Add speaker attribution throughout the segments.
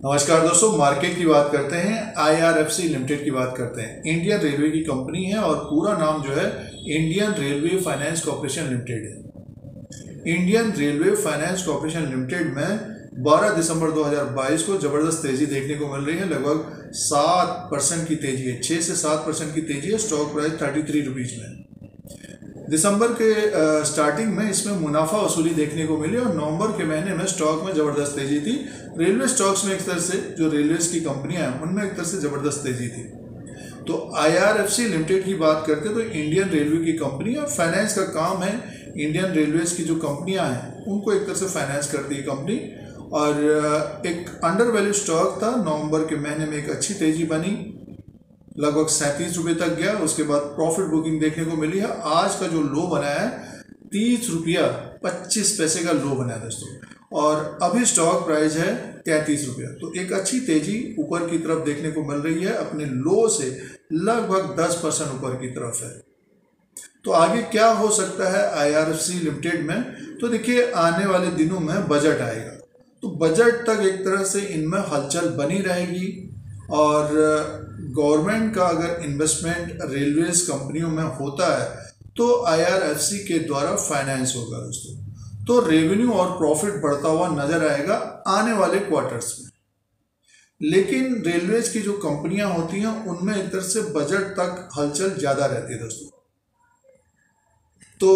Speaker 1: नमस्कार दोस्तों, मार्केट की बात करते हैं। आईआरएफसी लिमिटेड की बात करते हैं। इंडियन रेलवे की कंपनी है और पूरा नाम जो है Indian railway finance corporation limited है। Indian railway finance corporation limited में 12 दिसंबर 2022 को जबरदस्त तेजी देखने को मिल रही है। लगभग 7% की तेजी है, 6 से 7% की तेजी है। स्टॉक प्राइस 33 रुपीज़ में। दिसंबर के स्टार्टिंग में इसमें मुनाफा वसूली देखने को मिली और नवंबर के महीने में स्टॉक में ज़बरदस्त तेजी थी। रेलवे स्टॉक्स में एक तरह से जो रेलवेज की कंपनियां हैं उनमें एक तरह से ज़बरदस्त तेजी थी। तो आईआरएफसी लिमिटेड की बात करते तो इंडियन रेलवे की कंपनी और फाइनेंस का काम है। इंडियन रेलवेज की जो कंपनियां हैं उनको एक तरह से फाइनेंस करती है कंपनी। और एक अंडर वैल्यू स्टॉक था। नवंबर के महीने में एक अच्छी तेजी बनी, लगभग 37 रुपये तक गया। उसके बाद प्रॉफिट बुकिंग देखने को मिली है। आज का जो लो बना है 30 रुपया 25 पैसे का लो बना है दोस्तों, और अभी स्टॉक प्राइस है 33 रुपया। तो एक अच्छी तेजी ऊपर की तरफ देखने को मिल रही है, अपने लो से लगभग 10% ऊपर की तरफ है। तो आगे क्या हो सकता है आईआरएफसी लिमिटेड में? तो देखिए, आने वाले दिनों में बजट आएगा, तो बजट तक एक तरह से इनमें हलचल बनी रहेगी। और गवर्नमेंट का अगर इन्वेस्टमेंट रेलवेज कंपनियों में होता है तो आईआरएफसी के द्वारा फाइनेंस होगा दोस्तों। तो रेवेन्यू और प्रॉफिट बढ़ता हुआ नजर आएगा आने वाले क्वार्टर्स में। लेकिन रेलवेज की जो कंपनियां होती हैं उनमें एक तरह से बजट तक हलचल ज़्यादा रहती है दोस्तों। तो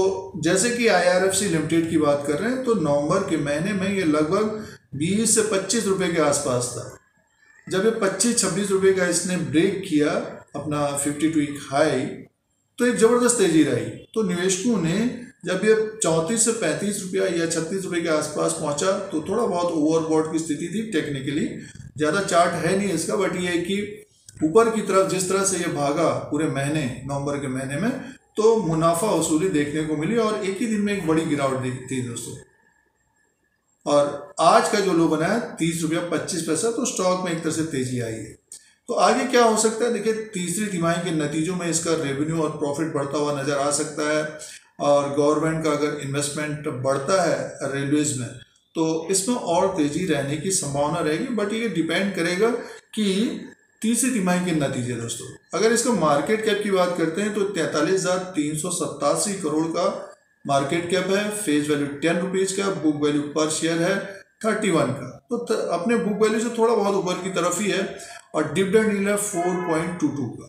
Speaker 1: जैसे कि आईआरएफसी लिमिटेड की बात कर रहे हैं तो नवंबर के महीने में ये लगभग 20 से 25 रुपये के आसपास था। जब ये 25-26 रुपये का इसने ब्रेक किया अपना 52 वीक हाई, तो एक ज़बरदस्त तेजी रही। तो निवेशकों ने जब ये 34 से 35 रुपया या 36 रुपये के आसपास पहुंचा तो थोड़ा बहुत ओवरबॉट की स्थिति थी। टेक्निकली ज़्यादा चार्ट है नहीं इसका, बट ये है कि ऊपर की तरफ जिस तरह से ये भागा पूरे महीने, नवंबर के महीने में, तो मुनाफा वसूली देखने को मिली और एक ही दिन में एक बड़ी गिरावट दिखती दोस्तों। और आज का जो लो बना है 30 रुपया 25 पैसा, तो स्टॉक में एक तरह से तेजी आई है। तो आगे क्या हो सकता है? देखिए, तीसरी तिमाही के नतीजों में इसका रेवेन्यू और प्रॉफिट बढ़ता हुआ नजर आ सकता है। और गवर्नमेंट का अगर इन्वेस्टमेंट बढ़ता है रेलवेज में तो इसमें और तेजी रहने की संभावना रहेगी। बट ये डिपेंड करेगा कि तीसरी तिमाही के नतीजे दोस्तों। अगर इसका मार्केट कैप की बात करते हैं तो 43,387 करोड़ का मार्केट कैप है। फेस वैल्यू 10 रुपीज़ का, बुक वैल्यू पर शेयर है 31 का। तो अपने बुक वैल्यू से थोड़ा बहुत ऊपर की तरफ ही है। और डिविडेंड यील्ड है 4.22 का।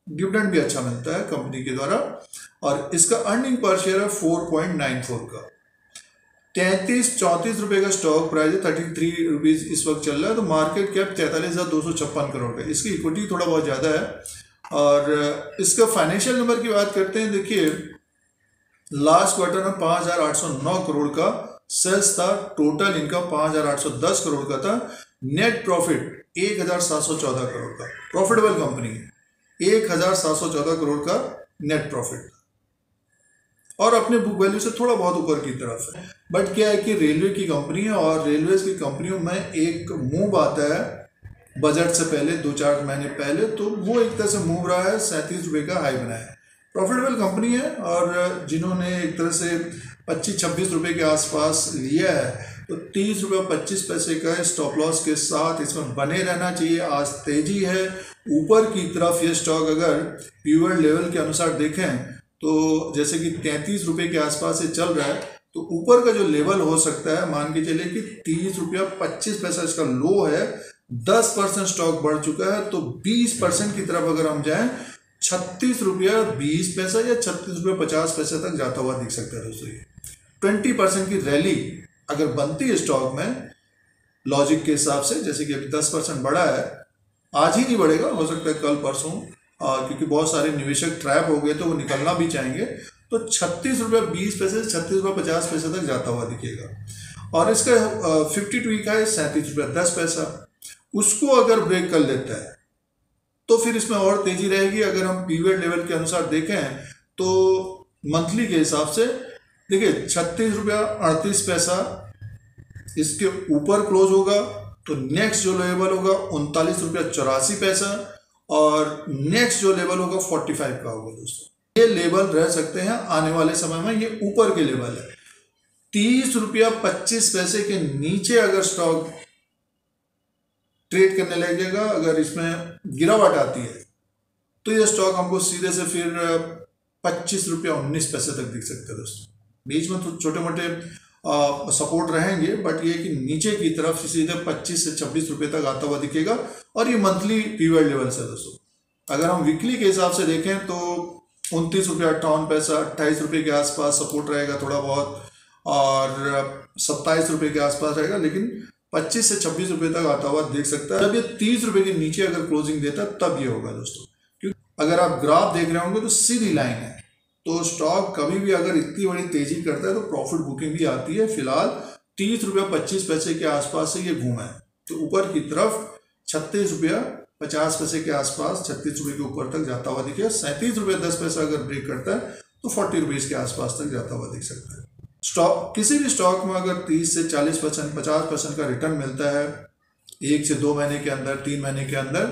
Speaker 1: डिविडेंड भी अच्छा मिलता है कंपनी के द्वारा। और इसका अर्निंग पर शेयर है 4.94 का। 33-34 रुपये का स्टॉक प्राइस है, 33 रुपीज़ इस वक्त चल रहा है। तो मार्केट कैप 43,256 करोड़ का। इसकी इक्विटी थोड़ा बहुत ज़्यादा है। और इसका फाइनेंशियल नंबर की बात करते हैं। देखिए, लास्ट क्वार्टर में 5,809 करोड़ का सेल्स था। टोटल इनकम 5,810 करोड़ का था। नेट प्रॉफिट 1,714 करोड़ का। प्रॉफिटेबल कंपनी है, 1,714 करोड़ का नेट प्रॉफिट था। और अपने बुक वैल्यू से थोड़ा बहुत ऊपर की तरफ है। बट क्या है कि रेलवे की कंपनी है और रेलवेज की कंपनियों में एक मूव आता है बजट से पहले, 2-4 महीने पहले। तो वो एक तरह से मूव रहा है, 37 रुपये का हाई बनाया है। प्रॉफिटेबल कंपनी है और जिन्होंने एक तरह से 25-26 रुपये के आसपास लिया है तो 30 रुपये 25 पैसे का स्टॉप लॉस के साथ इसमें बने रहना चाहिए। आज तेजी है ऊपर की तरफ। ये स्टॉक अगर पीवर्ड लेवल के अनुसार देखें तो जैसे कि 33 रुपये के आसपास से चल रहा है, तो ऊपर का जो लेवल हो सकता है, मान के चलिए कि 30 रुपया 25 पैसा इसका लो है। 10% स्टॉक बढ़ चुका है। तो 20% की तरफ अगर हम जाएं 36 रुपया 20 पैसा या 36 रुपया 50 पैसे तक जाता हुआ दिख सकता है दोस्तों। 20% की रैली अगर बनती है स्टॉक में लॉजिक के हिसाब से, जैसे कि अभी 10% बढ़ा है, आज ही नहीं बढ़ेगा, हो सकता है कल परसों, क्योंकि बहुत सारे निवेशक ट्रैप हो गए तो वो निकलना भी चाहेंगे। तो 36 रुपया 20 पैसे से 36 रुपया 50 पैसे तक जाता हुआ दिखेगा। और इसका 52 वीक है 37 रुपया 10 पैसा। उसको अगर ब्रेक कर लेता है तो फिर इसमें और तेजी रहेगी। अगर हम पीरियड लेवल के अनुसार देखें तो मंथली के हिसाब से देखिए 36 रुपया 38 पैसा इसके ऊपर क्लोज होगा तो नेक्स्ट जो लेवल होगा 39 रुपया 84 पैसा और नेक्स्ट जो लेवल होगा 45 का होगा दोस्तों। ये लेवल रह सकते हैं आने वाले समय में। ये ऊपर के लेवल है। 30 रुपया 25 पैसे के नीचे अगर स्टॉक ट्रेड करने लगेगा, अगर इसमें गिरावट आती है तो ये स्टॉक हमको सीधे से फिर 25 रुपया 19 पैसे तक दिख सकते हैं दोस्तों। बीच में तो छोटे मोटे सपोर्ट रहेंगे, बट ये कि नीचे की तरफ सीधे 25 से 26 रुपये तक आता हुआ दिखेगा। और ये मंथली पीरियड लेवल्स है दोस्तों। अगर हम वीकली के हिसाब से देखें तो 29 रुपया 58 पैसा 28 रुपये के आसपास सपोर्ट रहेगा थोड़ा बहुत, और 27 रुपये के आसपास रहेगा, लेकिन 25 से 26 रुपये तक आता हुआ देख सकता है। जब ये 30 रुपये के नीचे अगर क्लोजिंग देता है तब ये होगा दोस्तों। क्योंकि अगर आप ग्राफ देख रहे होंगे तो सीधी लाइन है, तो स्टॉक कभी भी अगर इतनी बड़ी तेजी करता है तो प्रॉफिट बुकिंग भी आती है। फिलहाल 30 रुपया 25 पैसे के आसपास से ये घूमा है, तो ऊपर की तरफ 36 रुपया 50 पैसे के आसपास 36 रुपये के ऊपर तक जाता हुआ दिखे। 37 रुपये 10 पैसा अगर ब्रेक करता है तो 40 रुपीज़ के आसपास तक जाता हुआ दिख सकता है। स्टॉक किसी भी स्टॉक में अगर 30 से 40% 50% का रिटर्न मिलता है 1 से 2 महीने के अंदर, 3 महीने के अंदर,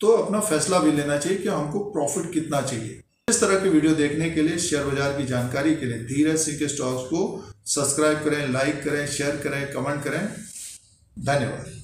Speaker 1: तो अपना फैसला भी लेना चाहिए कि हमको प्रॉफिट कितना चाहिए। इस तरह की वीडियो देखने के लिए, शेयर बाजार की जानकारी के लिए धीरज सिंह के स्टॉक्स को सब्सक्राइब करें, लाइक करें, शेयर करें, कमेंट करें। धन्यवाद।